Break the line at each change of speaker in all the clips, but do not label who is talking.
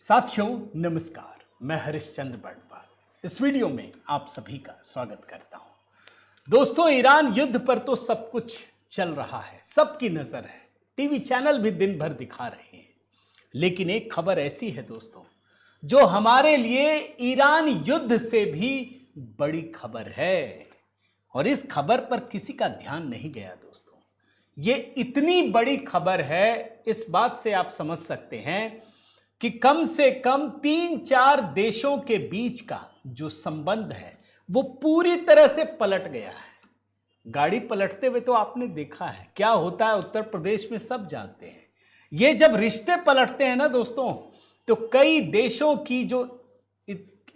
साथियों नमस्कार, मैं हरिश्चंद्र बर्णवाल इस वीडियो में आप सभी का स्वागत करता हूं। दोस्तों, ईरान युद्ध पर तो सब कुछ चल रहा है, सबकी नजर है, टीवी चैनल भी दिन भर दिखा रहे हैं। लेकिन एक खबर ऐसी है दोस्तों, जो हमारे लिए ईरान युद्ध से भी बड़ी खबर है, और इस खबर पर किसी का ध्यान नहीं गया दोस्तों। ये इतनी बड़ी खबर है, इस बात से आप समझ सकते हैं कि कम से कम 3-4 देशों के बीच का जो संबंध है वो पूरी तरह से पलट गया है। गाड़ी पलटते हुए तो आपने देखा है, क्या होता है उत्तर प्रदेश में सब जानते हैं। ये जब रिश्ते पलटते हैं ना दोस्तों, तो कई देशों की जो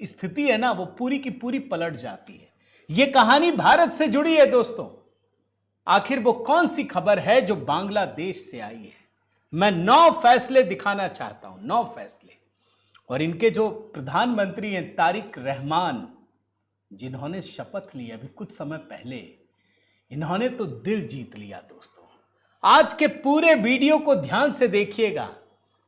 स्थिति है ना वो पूरी की पूरी पलट जाती है। ये कहानी भारत से जुड़ी है दोस्तों। आखिर वो कौन सी खबर है जो बांग्लादेश से आई है? मैं 9 फैसले दिखाना चाहता हूं, 9 फैसले। और इनके जो प्रधानमंत्री हैं तारिक रहमान, जिन्होंने शपथ ली अभी कुछ समय पहले, इन्होंने तो दिल जीत लिया दोस्तों। आज के पूरे वीडियो को ध्यान से देखिएगा।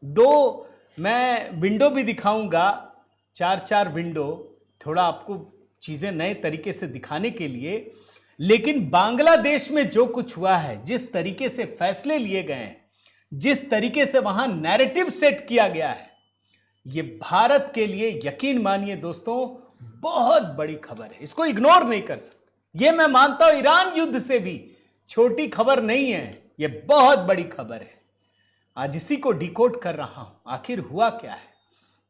2 मैं विंडो भी दिखाऊंगा, 4-4 विंडो, थोड़ा आपको चीजें नए तरीके से दिखाने के लिए। लेकिन बांग्लादेश में जो कुछ हुआ है, जिस तरीके से फैसले लिए गए हैं, जिस तरीके से वहां नैरेटिव सेट किया गया है, यह भारत के लिए यकीन मानिए दोस्तों बहुत बड़ी खबर है। इसको इग्नोर नहीं कर सकते। यह मैं मानता हूं ईरान युद्ध से भी छोटी खबर नहीं है, यह बहुत बड़ी खबर है। आज इसी को डिकोड कर रहा हूं। आखिर हुआ क्या है,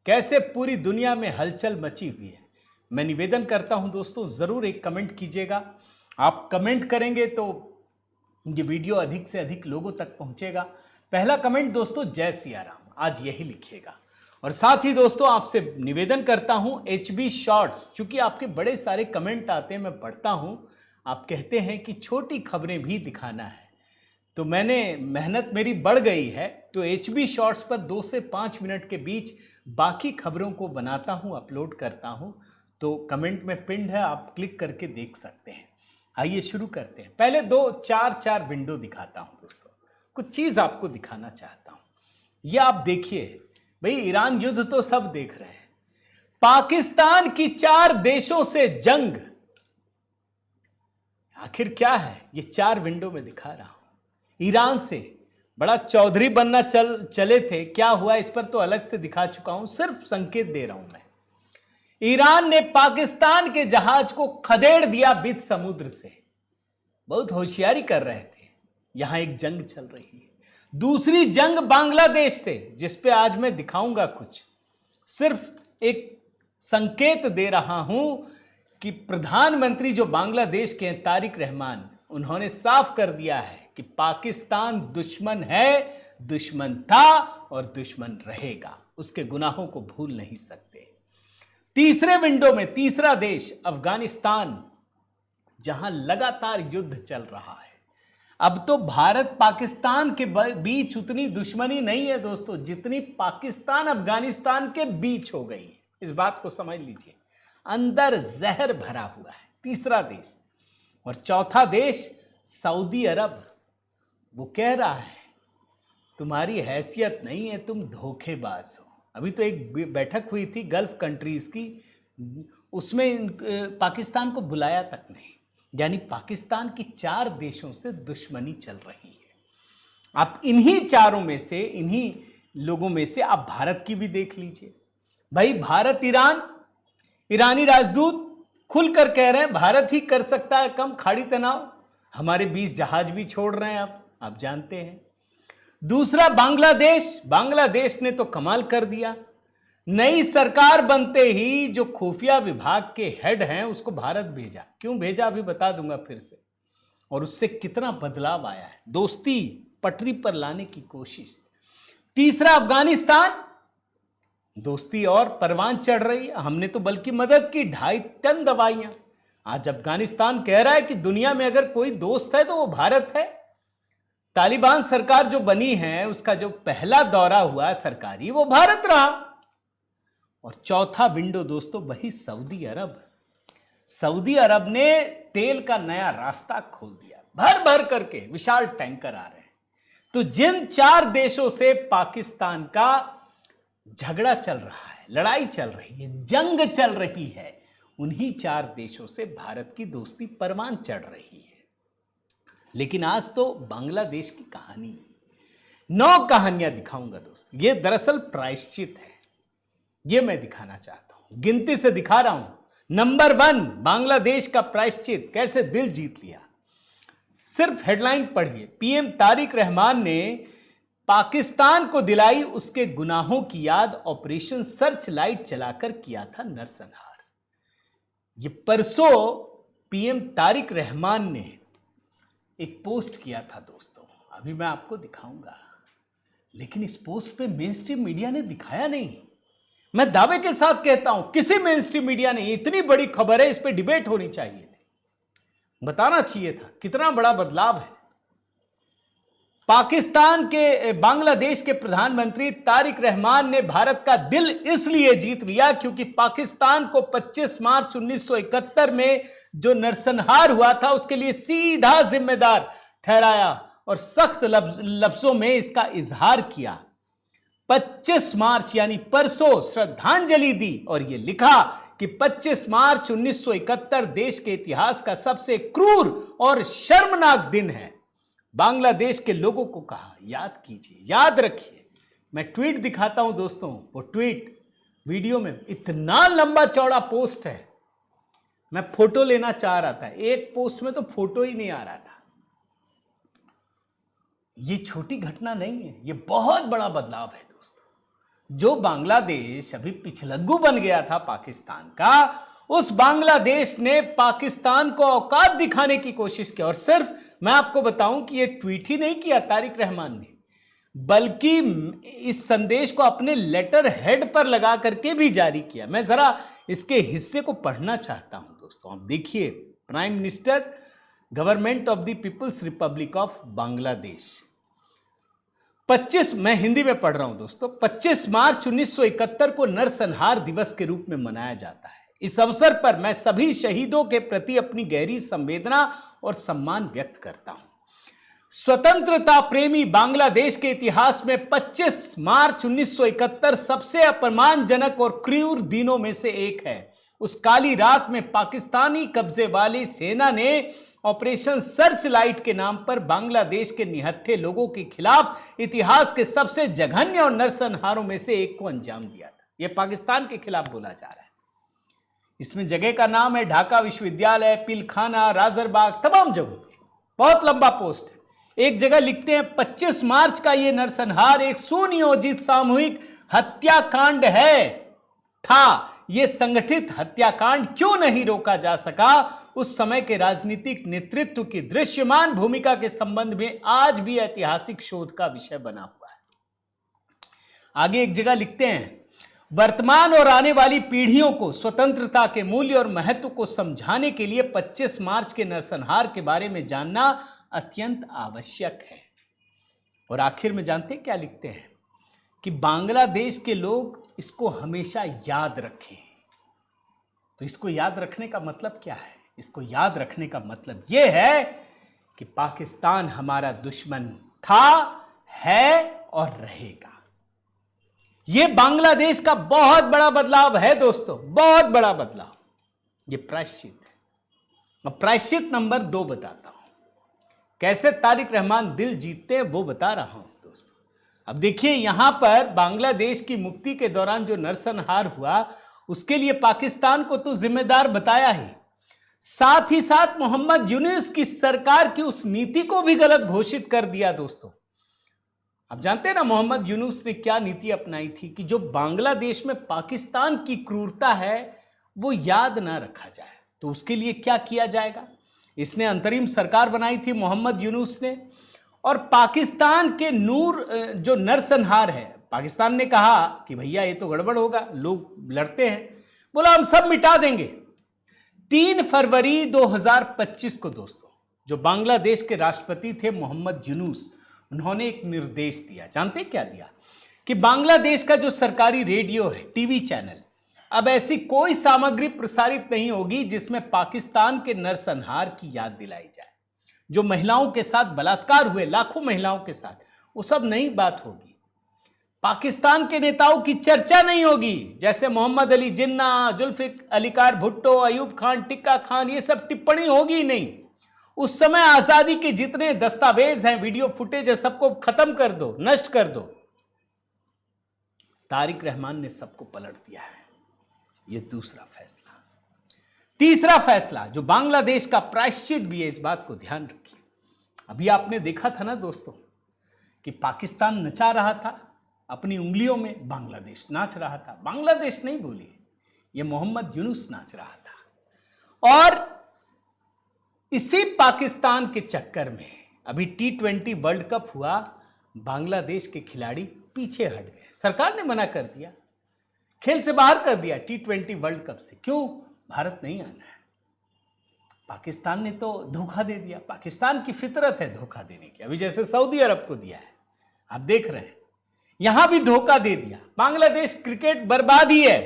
कैसे पूरी दुनिया में हलचल मची हुई है। मैं निवेदन करता हूं दोस्तों, जरूर एक कमेंट कीजिएगा। आप कमेंट करेंगे तो ये वीडियो अधिक से अधिक लोगों तक पहुंचेगा। पहला कमेंट दोस्तों, जय सिया राम, आज यही लिखिएगा। और साथ ही दोस्तों आपसे निवेदन करता हूं, HB शॉर्ट्स, चूंकि आपके बड़े सारे कमेंट आते हैं, मैं पढ़ता हूं, आप कहते हैं कि छोटी खबरें भी दिखाना है, तो मेहनत मेरी बढ़ गई है, तो HB शॉर्ट्स पर 2 से 5 मिनट के बीच बाकी खबरों को बनाता हूं, अपलोड करता हूं। तो कमेंट में पिंड है, आप क्लिक करके देख सकते हैं। आइए शुरू करते हैं। पहले 2-4 विंडो दिखाता हूं दोस्तों, कुछ चीज आपको दिखाना चाहता हूं। यह आप देखिए भाई, ईरान युद्ध तो सब देख रहे हैं। पाकिस्तान की 4 देशों से जंग, आखिर क्या है ये 4 विंडो में दिखा रहा हूं। ईरान से बड़ा चौधरी बनना चले थे, क्या हुआ इस पर तो अलग से दिखा चुका हूं, सिर्फ संकेत दे रहा हूं मैं। ईरान ने पाकिस्तान के जहाज को खदेड़ दिया बीच समुद्र से। बहुत होशियारी कर रहे थे। यहां एक जंग चल रही है। दूसरी जंग बांग्लादेश से, जिस पे आज मैं दिखाऊंगा कुछ, सिर्फ एक संकेत दे रहा हूं कि प्रधानमंत्री जो बांग्लादेश के हैं तारिक रहमान, उन्होंने साफ कर दिया है कि पाकिस्तान दुश्मन है, दुश्मन था और दुश्मन रहेगा। उसके गुनाहों को भूल नहीं सकते। तीसरे विंडो में तीसरा देश अफगानिस्तान, जहां लगातार युद्ध चल रहा है। अब तो भारत पाकिस्तान के बीच उतनी दुश्मनी नहीं है दोस्तों, जितनी पाकिस्तान अफगानिस्तान के बीच हो गई है। इस बात को समझ लीजिए, अंदर जहर भरा हुआ है। तीसरा देश। और चौथा देश सऊदी अरब, वो कह रहा है तुम्हारी हैसियत नहीं है, तुम धोखेबाज हो। अभी तो एक बैठक हुई थी गल्फ कंट्रीज की, उसमें पाकिस्तान को बुलाया तक नहीं। यानी पाकिस्तान की 4 देशों से दुश्मनी चल रही है। आप इन्हीं चारों में से, इन्हीं लोगों में से आप भारत की भी देख लीजिए। भाई भारत ईरानी राजदूत खुलकर कह रहे हैं भारत ही कर सकता है कम खाड़ी तनाव। हमारे 20 जहाज भी छोड़ रहे हैं आप जानते हैं। दूसरा बांग्लादेश ने तो कमाल कर दिया। नई सरकार बनते ही जो खुफिया विभाग के हेड हैं उसको भारत भेजा। क्यों भेजा अभी बता दूंगा फिर से। और उससे कितना बदलाव आया है, दोस्ती पटरी पर लाने की कोशिश। तीसरा अफगानिस्तान, दोस्ती और परवान चढ़ रही है। हमने तो बल्कि मदद की, 2.5 टन दवाइयां। आज अफगानिस्तान कह रहा है कि दुनिया में अगर कोई दोस्त है तो वो भारत है। तालिबान सरकार जो बनी है, उसका जो पहला दौरा हुआ सरकारी, वो भारत रहा। और चौथा विंडो दोस्तों वही सऊदी अरब। सऊदी अरब ने तेल का नया रास्ता खोल दिया, भर भर करके विशाल टैंकर आ रहे हैं। तो जिन 4 देशों से पाकिस्तान का झगड़ा चल रहा है, लड़ाई चल रही है, जंग चल रही है, उन्हीं 4 देशों से भारत की दोस्ती परवान चढ़ रही है। लेकिन आज तो बांग्लादेश की कहानी, 9 कहानियां दिखाऊंगा दोस्तों। ये दरअसल प्रायश्चित है, ये मैं दिखाना चाहता हूं, गिनती से दिखा रहा हूं। नंबर 1, बांग्लादेश का प्रायश्चित, कैसे दिल जीत लिया। सिर्फ हेडलाइन पढ़िए। पीएम तारिक रहमान ने पाकिस्तान को दिलाई उसके गुनाहों की याद, ऑपरेशन सर्च लाइट चलाकर किया था नरसंहार। ये परसों पीएम तारिक रहमान ने एक पोस्ट किया था दोस्तों, अभी मैं आपको दिखाऊंगा। लेकिन इस पोस्ट पे मेन स्ट्रीम मीडिया ने दिखाया नहीं। मैं दावे के साथ कहता हूं, किसी मेन स्ट्रीम मीडिया ने, इतनी बड़ी खबर है, इस पे डिबेट होनी चाहिए थी, बताना चाहिए था कितना बड़ा बदलाव है। पाकिस्तान के बांग्लादेश के प्रधानमंत्री तारिक रहमान ने भारत का दिल इसलिए जीत लिया क्योंकि पाकिस्तान को 25 मार्च 1971 में जो नरसंहार हुआ था उसके लिए सीधा जिम्मेदार ठहराया और सख्त लफ्जों में इसका इजहार किया। 25 मार्च यानी परसों श्रद्धांजलि दी और यह लिखा कि 25 मार्च 1971 देश के इतिहास का सबसे क्रूर और शर्मनाक दिन है। बांग्लादेश के लोगों को कहा, याद कीजिए, याद रखिए। मैं ट्वीट दिखाता हूं दोस्तों, वो ट्वीट वीडियो में इतना लंबा चौड़ा पोस्ट है, मैं फोटो लेना चाह रहा था, एक पोस्ट में तो फोटो ही नहीं आ रहा था। ये छोटी घटना नहीं है, ये बहुत बड़ा बदलाव है दोस्तों। जो बांग्लादेश अभी पिछलग्गू बन गया था पाकिस्तान का, उस बांग्लादेश ने पाकिस्तान को औकात दिखाने की कोशिश की। और सिर्फ मैं आपको बताऊं कि ये ट्वीट ही नहीं किया तारिक रहमान ने, बल्कि इस संदेश को अपने लेटर हेड पर लगा करके भी जारी किया। मैं जरा इसके हिस्से को पढ़ना चाहता हूं दोस्तों, आप देखिए। Prime minister, government of the people's republic of Bangladesh, 25, मैं हिंदी में पढ़ रहा हूं दोस्तों, 25 मार्च 1971 को नरसंहार दिवस के रूप में मनाया जाता है। इस अवसर पर मैं सभी शहीदों के प्रति अपनी गहरी संवेदना और सम्मान व्यक्त करता हूं। स्वतंत्रता प्रेमी बांग्लादेश के इतिहास में 25 मार्च 1971 सबसे अपमानजनक और क्रूर दिनों में से एक है। उस काली रात में पाकिस्तानी कब्जे वाली सेना ने ऑपरेशन सर्च लाइट के नाम पर बांग्लादेश के निहत्थे लोगों के खिलाफ इतिहास के सबसे जघन्य और नरसंहारों में से एक को अंजाम दिया था। यह पाकिस्तान के खिलाफ बोला जा रहा है। इसमें जगह का नाम है ढाका विश्वविद्यालय, पिलखाना, राजरबाग, तमाम जगहों पे। बहुत लंबा पोस्ट है। एक जगह लिखते हैं 25 मार्च का यह नरसंहार एक सुनियोजित सामूहिक हत्याकांड है था। यह संगठित हत्याकांड क्यों नहीं रोका जा सका, उस समय के राजनीतिक नेतृत्व की दृश्यमान भूमिका के संबंध में आज भी ऐतिहासिक शोध का विषय बना हुआ है। आगे एक जगह लिखते हैं, वर्तमान और आने वाली पीढ़ियों को स्वतंत्रता के मूल्य और महत्व को समझाने के लिए 25 मार्च के नरसंहार के बारे में जानना अत्यंत आवश्यक है। और आखिर में जानते हैं क्या लिखते हैं कि बांग्लादेश के लोग इसको हमेशा याद रखें। तो इसको याद रखने का मतलब क्या है? इसको याद रखने का मतलब यह है कि पाकिस्तान हमारा दुश्मन था, है और रहेगा। यह बांग्लादेश का बहुत बड़ा बदलाव है दोस्तों, बहुत बड़ा बदलाव। यह प्रायश्चित है। मैं प्रायश्चित नंबर 2 बताता हूं, कैसे तारिक रहमान दिल जीतते हैं वो बता रहा हूं दोस्तों। अब देखिए, यहां पर बांग्लादेश की मुक्ति के दौरान जो नरसंहार हुआ उसके लिए पाकिस्तान को तो जिम्मेदार बताया ही, साथ ही साथ मोहम्मद यूनुस की सरकार की उस नीति को भी गलत घोषित कर दिया दोस्तों। आप जानते हैं ना मोहम्मद यूनुस ने क्या नीति अपनाई थी कि जो बांग्लादेश में पाकिस्तान की क्रूरता है वो याद ना रखा जाए। तो उसके लिए क्या किया जाएगा? इसने अंतरिम सरकार बनाई थी मोहम्मद यूनुस ने, और पाकिस्तान के जो नरसंहार है, पाकिस्तान ने कहा कि भैया ये तो गड़बड़ होगा, लोग लड़ते हैं, बोला हम सब मिटा देंगे। 3 फरवरी 2025 को दोस्तों जो बांग्लादेश के राष्ट्रपति थे मोहम्मद यूनुस, उन्होंने एक निर्देश दिया। जानते क्या दिया? कि बांग्लादेश का जो सरकारी रेडियो है, टीवी चैनल, अब ऐसी कोई सामग्री प्रसारित नहीं होगी जिसमें पाकिस्तान के नरसंहार की याद दिलाई जाए। जो महिलाओं के साथ बलात्कार हुए, लाखों महिलाओं के साथ, वो सब नई बात होगी। पाकिस्तान के नेताओं की चर्चा नहीं होगी, जैसे मोहम्मद अली जिन्ना, जुल्फिकार भुट्टो, अयूब खान, टिक्का खान, ये सब टिप्पणी होगी ही नहीं। उस समय आजादी के जितने दस्तावेज हैं, वीडियो फुटेज है, सबको खत्म कर दो, नष्ट कर दो। तारिक रहमान ने सबको पलट दिया है। यह दूसरा फैसला। तीसरा फैसला जो बांग्लादेश का प्रायश्चित भी है, इस बात को ध्यान रखिए। अभी आपने देखा था ना दोस्तों कि पाकिस्तान नचा रहा था अपनी उंगलियों में, बांग्लादेश नाच रहा था। बांग्लादेश नहीं बोली, यह मोहम्मद यूनुस नाच रहा था। और इसी पाकिस्तान के चक्कर में अभी T20 वर्ल्ड कप हुआ, बांग्लादेश के खिलाड़ी पीछे हट गए। सरकार ने मना कर दिया, खेल से बाहर कर दिया T20 वर्ल्ड कप से। क्यों? भारत नहीं आना है। पाकिस्तान ने तो धोखा दे दिया। पाकिस्तान की फितरत है धोखा देने की। अभी जैसे सऊदी अरब को दिया है, आप देख रहे हैं, यहां भी धोखा दे दिया। बांग्लादेश क्रिकेट बर्बाद ही है।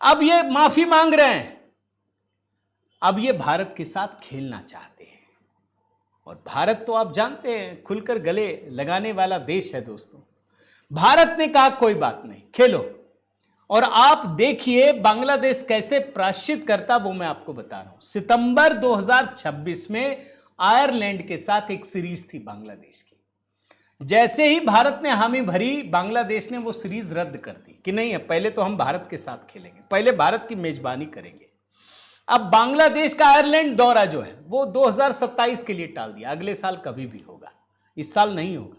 अब ये माफी मांग रहे हैं। अब ये भारत के साथ खेलना चाहते हैं। और भारत तो आप जानते हैं खुलकर गले लगाने वाला देश है दोस्तों। भारत ने कहा कोई बात नहीं, खेलो। और आप देखिए बांग्लादेश कैसे प्रायश्चित करता, वो मैं आपको बता रहा हूं। सितंबर 2026 में आयरलैंड के साथ एक सीरीज थी बांग्लादेश की। जैसे ही भारत ने हामी भरी, बांग्लादेश ने वो सीरीज रद्द कर दी कि नहीं, अब पहले तो हम भारत के साथ खेलेंगे, पहले भारत की मेजबानी करेंगे। अब बांग्लादेश का आयरलैंड दौरा जो है वो 2027 के लिए टाल दिया। अगले साल कभी भी होगा, इस साल नहीं होगा।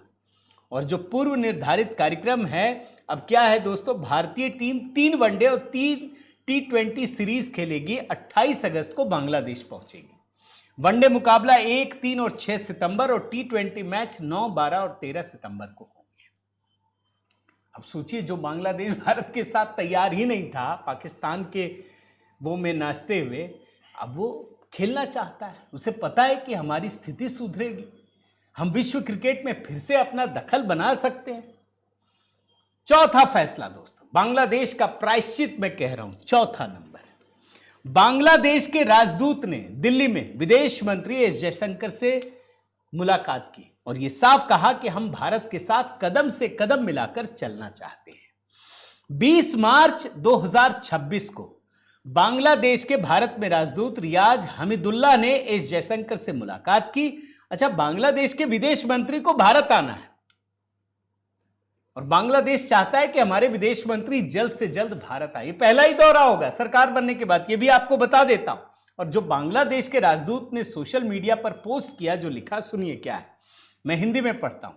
और जो पूर्व निर्धारित कार्यक्रम है, अब क्या है दोस्तों, भारतीय टीम 3 वनडे और 3 T20 सीरीज खेलेगी। 28 अगस्त को बांग्लादेश पहुंचेगी। वनडे मुकाबला 1, 3 और 6 सितंबर और T20 मैच 9, 12 और 13 सितंबर को होंगे। अब सोचिए, जो बांग्लादेश भारत के साथ तैयार ही नहीं था, पाकिस्तान के वो में नाचते हुए, अब वो खेलना चाहता है। उसे पता है कि हमारी स्थिति सुधरेगी, हम विश्व क्रिकेट में फिर से अपना दखल बना सकते हैं। चौथा फैसला दोस्तों, बांग्लादेश का प्रायश्चित मैं कह रहा हूं, चौथा नंबर। बांग्लादेश के राजदूत ने दिल्ली में विदेश मंत्री एस जयशंकर से मुलाकात की और यह साफ कहा कि हम भारत के साथ कदम से कदम मिलाकर चलना चाहते हैं। 20 मार्च 2026 को बांग्लादेश के भारत में राजदूत रियाज हमीदुल्लाह ने एस जयशंकर से मुलाकात की। अच्छा, बांग्लादेश के विदेश मंत्री को भारत आना है और बांग्लादेश चाहता है कि हमारे विदेश मंत्री जल्द से जल्द भारत आए। पहला ही दौरा होगा सरकार बनने के बाद, ये भी आपको बता देता हूं। और जो बांग्लादेश के राजदूत ने सोशल मीडिया पर पोस्ट किया, जो लिखा, सुनिए क्या है, मैं हिंदी में पढ़ता हूं।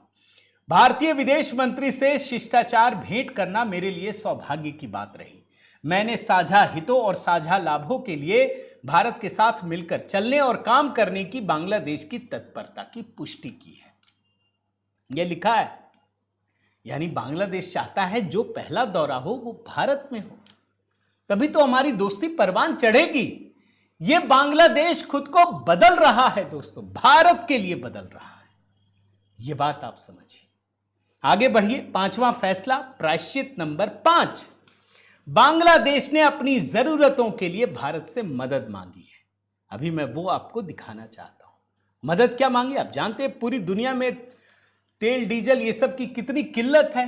भारतीय विदेश मंत्री से शिष्टाचार भेंट करना मेरे लिए सौभाग्य की बात रही। मैंने साझा हितों और साझा लाभों के लिए भारत के साथ मिलकर चलने और काम करने की बांग्लादेश की तत्परता की पुष्टि की है। यह लिखा है, यानी बांग्लादेश चाहता है जो पहला दौरा हो वो भारत में हो, तभी तो हमारी दोस्ती परवान चढ़ेगी। यह बांग्लादेश खुद को बदल रहा है दोस्तों, भारत के लिए बदल रहा है। यह बात आप समझिए। आगे बढ़िए। पांचवा फैसला, प्रायश्चित नंबर 5। बांग्लादेश ने अपनी जरूरतों के लिए भारत से मदद मांगी है। अभी मैं वो आपको दिखाना चाहता हूं। मदद क्या मांगी आप जानते हैं? पूरी दुनिया में तेल, डीजल, ये सब की कितनी किल्लत है।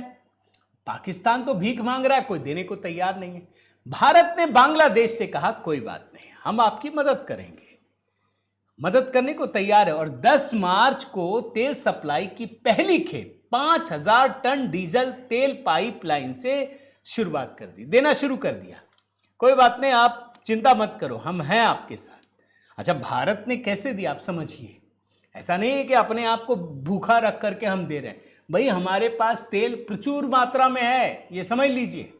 पाकिस्तान तो भीख मांग रहा है, कोई देने को तैयार नहीं है। भारत ने बांग्लादेश से कहा कोई बात नहीं, हम आपकी मदद करेंगे, मदद करने को तैयार है। और 10 मार्च को तेल सप्लाई की पहली खेप 5000 टन डीजल तेल पाइपलाइन से शुरुआत कर दी, देना शुरू कर दिया। कोई बात नहीं, आप चिंता मत करो, हम हैं आपके साथ। अच्छा, भारत ने कैसे दिया आप समझिए। ऐसा नहीं है कि अपने आप को भूखा रख करके हम दे रहे हैं। भाई, हमारे पास तेल प्रचुर मात्रा में है, ये समझ लीजिए।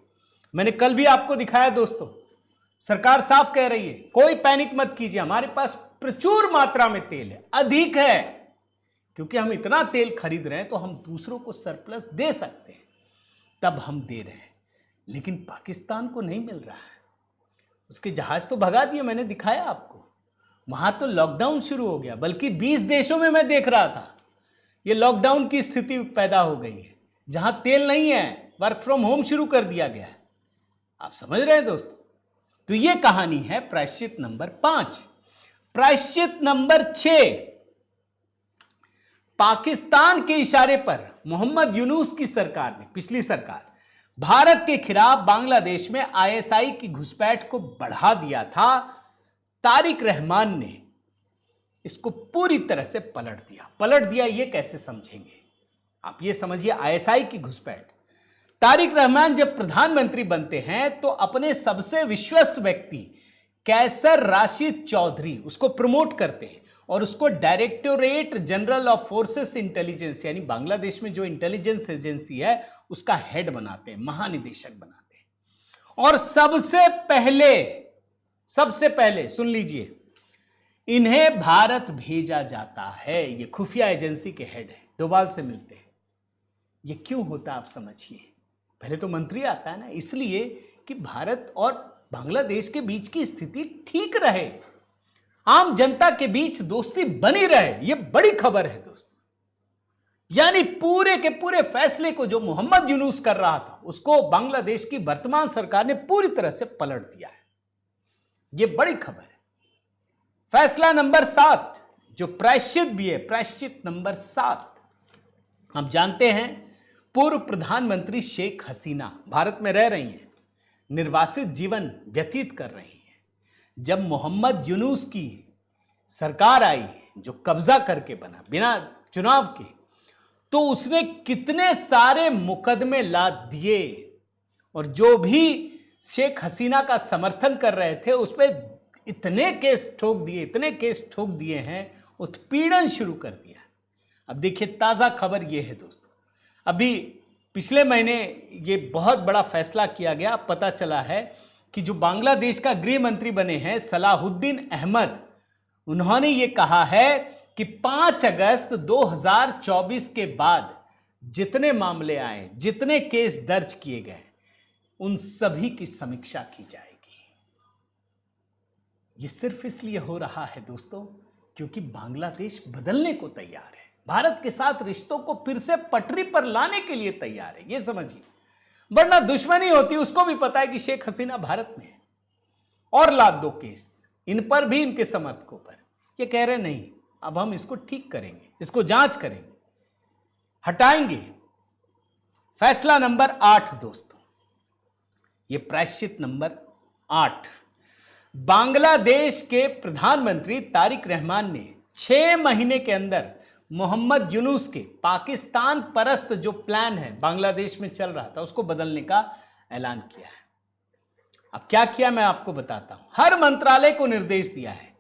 मैंने कल भी आपको दिखाया दोस्तों, सरकार साफ कह रही है कोई पैनिक मत कीजिए, हमारे पास प्रचुर मात्रा में तेल है, अधिक है। क्योंकि हम इतना तेल खरीद रहे हैं तो हम दूसरों को सरप्लस दे सकते हैं, तब हम दे रहे हैं। लेकिन पाकिस्तान को नहीं मिल रहा है। उसके जहाज तो भगा दिए, मैंने दिखाया आपको। वहां तो लॉकडाउन शुरू हो गया, बल्कि 20 देशों में मैं देख रहा था ये लॉकडाउन की स्थिति पैदा हो गई है। जहां तेल नहीं है, वर्क फ्रॉम होम शुरू कर दिया गया है। आप समझ रहे हैं दोस्तों? तो ये कहानी है प्रायश्चित नंबर 5। प्रायश्चित नंबर 6, पाकिस्तान के इशारे पर मोहम्मद यूनूस की सरकार ने, पिछली सरकार, भारत के खिलाफ बांग्लादेश में आईएसआई की घुसपैठ को बढ़ा दिया था, तारिक रहमान ने इसको पूरी तरह से पलट दिया। ये कैसे समझेंगे आप? ये समझिए, आईएसआई की घुसपैठ। तारिक रहमान जब प्रधानमंत्री बनते हैं तो अपने सबसे विश्वस्त व्यक्ति कैसर राशिद चौधरी उसको प्रमोट करते हैं और उसको directorate general of forces intelligence, यानी बांग्लादेश में जो इंटेलिजेंस एजेंसी है उसका हेड बनाते हैं, महानिदेशक बनाते हैं। और सबसे पहले सुन लीजिए, इन्हें भारत भेजा जाता है। ये खुफिया एजेंसी के हेड है, डोभाल से मिलते हैं। ये क्यों होता आप समझिए। पहले तो मंत्री आता है ना, इसलिए कि भारत और बांग्लादेश के बीच की स्थिति ठीक रहे, आम जनता के बीच दोस्ती बनी रहे। ये बड़ी खबर है दोस्तों। यानी पूरे के पूरे फैसले को जो मोहम्मद यूनूस कर रहा था उसको बांग्लादेश की वर्तमान सरकार ने पूरी तरह से पलट दिया है। ये बड़ी खबर है। फैसला नंबर 7 जो प्रायश्चित भी है, प्रायश्चित नंबर 7, हम जानते हैं पूर्व प्रधानमंत्री शेख हसीना भारत में रह रही हैं, निर्वासित जीवन व्यतीत कर रही हैं। जब मोहम्मद यूनूस की सरकार आई जो कब्जा करके बना बिना चुनाव के, तो उसने कितने सारे मुकदमे लाद दिए और जो भी शेख हसीना का समर्थन कर रहे थे उस पर इतने केस ठोक दिए हैं, उत्पीड़न शुरू कर दिया। अब देखिए, ताज़ा खबर यह है दोस्तों, अभी पिछले महीने ये बहुत बड़ा फैसला किया गया। पता चला है कि जो बांग्लादेश का गृह मंत्री बने हैं सलाहुद्दीन अहमद, उन्होंने ये कहा है कि 5 अगस्त 2024 के बाद जितने मामले आए, जितने केस दर्ज किए गए, उन सभी की समीक्षा की जाएगी। ये सिर्फ इसलिए हो रहा है दोस्तों क्योंकि बांग्लादेश बदलने को तैयार है, भारत के साथ रिश्तों को फिर से पटरी पर लाने के लिए तैयार है। ये समझिए, वरना दुश्मनी होती, उसको भी पता है कि शेख हसीना भारत में है और लाद दो केस इन पर भी, इनके समर्थकों पर। ये कह रहे नहीं, अब हम इसको ठीक करेंगे, इसको जांच करेंगे, हटाएंगे। फैसला नंबर 8 दोस्तों, ये प्रायश्चित नंबर 8, बांग्लादेश के प्रधानमंत्री तारिक रहमान ने 6 महीने के अंदर मोहम्मद यूनूस के पाकिस्तान परस्त जो प्लान है बांग्लादेश में चल रहा था उसको बदलने का ऐलान किया है। अब क्या किया मैं आपको बताता हूं। हर मंत्रालय को निर्देश दिया है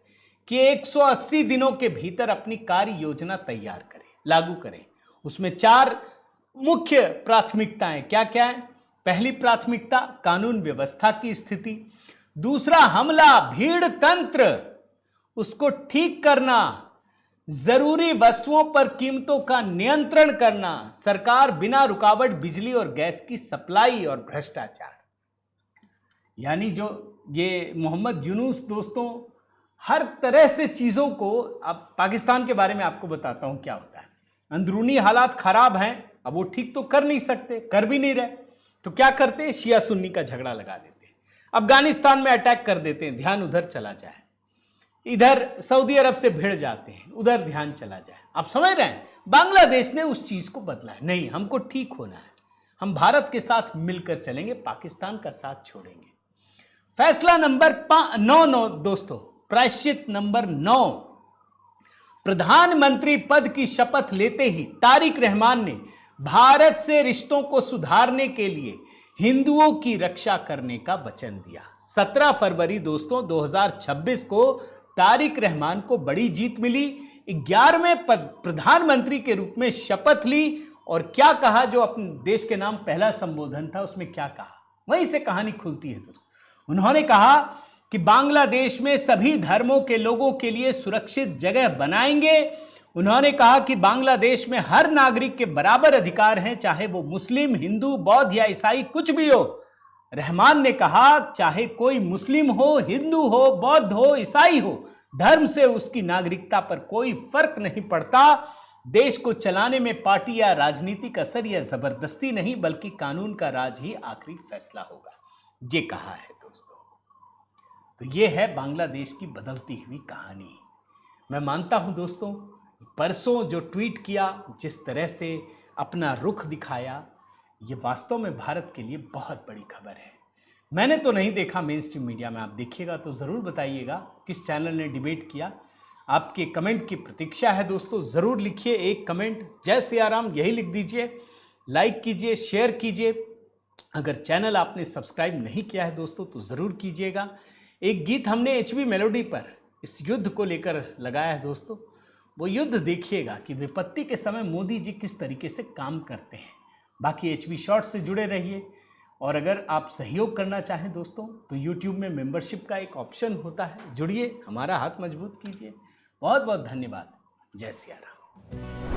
कि 180 दिनों के भीतर अपनी कार्य योजना तैयार करें, लागू करें। उसमें 4 मुख्य प्राथमिकताएं क्या क्या है। पहली प्राथमिकता कानून व्यवस्था की स्थिति, दूसरा हमला भीड़ तंत्र, उसको ठीक करना, जरूरी वस्तुओं पर कीमतों का नियंत्रण करना, सरकार बिना रुकावट बिजली और गैस की सप्लाई और भ्रष्टाचार। यानी जो ये मोहम्मद यूनूस दोस्तों हर तरह से चीजों को, अब पाकिस्तान के बारे में आपको बताता हूं क्या होता है। अंदरूनी हालात खराब हैं, अब वो ठीक तो कर नहीं सकते, कर भी नहीं रहे, तो क्या करते हैं, शिया सुन्नी का झगड़ा लगा देते हैं, अफगानिस्तान में अटैक कर देते हैं, ध्यान उधर चला जाए, इधर सऊदी अरब से भिड़ जाते हैं, उधर ध्यान चला जाए। आप समझ रहे हैं, बांग्लादेश ने उस चीज को बदला है। नहीं, हमको ठीक होना है, हम भारत के साथ मिलकर चलेंगे, पाकिस्तान का साथ छोड़ेंगे। फैसला नंबर 9 दोस्तों, प्रायश्चित नंबर 9, प्रधानमंत्री पद की शपथ लेते ही तारिक रहमान ने भारत से रिश्तों को सुधारने के लिए हिंदुओं की रक्षा करने का वचन दिया। 17 फरवरी दोस्तों 2026 को तारिक रहमान को बड़ी जीत मिली, 11वें प्रधानमंत्री के रूप में शपथ ली। और क्या कहा, जो अपने देश के नाम पहला संबोधन था उसमें क्या कहा, वहीं से कहानी खुलती है दोस्तों। उन्होंने कहा कि बांग्लादेश में सभी धर्मों के लोगों के लिए सुरक्षित जगह बनाएंगे। उन्होंने कहा कि बांग्लादेश में हर नागरिक के बराबर अधिकार हैं, चाहे वो मुस्लिम, हिंदू, बौद्ध या ईसाई कुछ भी हो। रहमान ने कहा चाहे कोई मुस्लिम हो, हिंदू हो, बौद्ध हो, ईसाई हो, धर्म से उसकी नागरिकता पर कोई फर्क नहीं पड़ता। देश को चलाने में पार्टी या राजनीतिक असर या जबरदस्ती नहीं, बल्कि कानून का राज ही आखिरी फैसला होगा, ये कहा है दोस्तों। तो ये है बांग्लादेश की बदलती हुई कहानी। मैं मानता हूं दोस्तों, परसों जो ट्वीट किया, जिस तरह से अपना रुख दिखाया, ये वास्तव में भारत के लिए बहुत बड़ी खबर है। मैंने तो नहीं देखा मेन स्ट्रीम मीडिया में, आप देखिएगा तो ज़रूर बताइएगा किस चैनल ने डिबेट किया। आपके कमेंट की प्रतीक्षा है दोस्तों, ज़रूर लिखिए एक कमेंट, जय सिया राम यही लिख दीजिए, लाइक कीजिए, शेयर कीजिए। अगर चैनल आपने सब्सक्राइब नहीं किया है दोस्तों तो ज़रूर कीजिएगा। एक गीत हमने HB मेलोडी पर इस युद्ध को लेकर लगाया है दोस्तों, वो युद्ध देखिएगा कि विपत्ति के समय मोदी जी किस तरीके से काम करते हैं। बाकी HB शॉर्ट्स से जुड़े रहिए, और अगर आप सहयोग करना चाहें दोस्तों तो YouTube में मेंबरशिप का एक ऑप्शन होता है, जुड़िए, हमारा हाथ मजबूत कीजिए। बहुत बहुत धन्यवाद। जय सिया राम।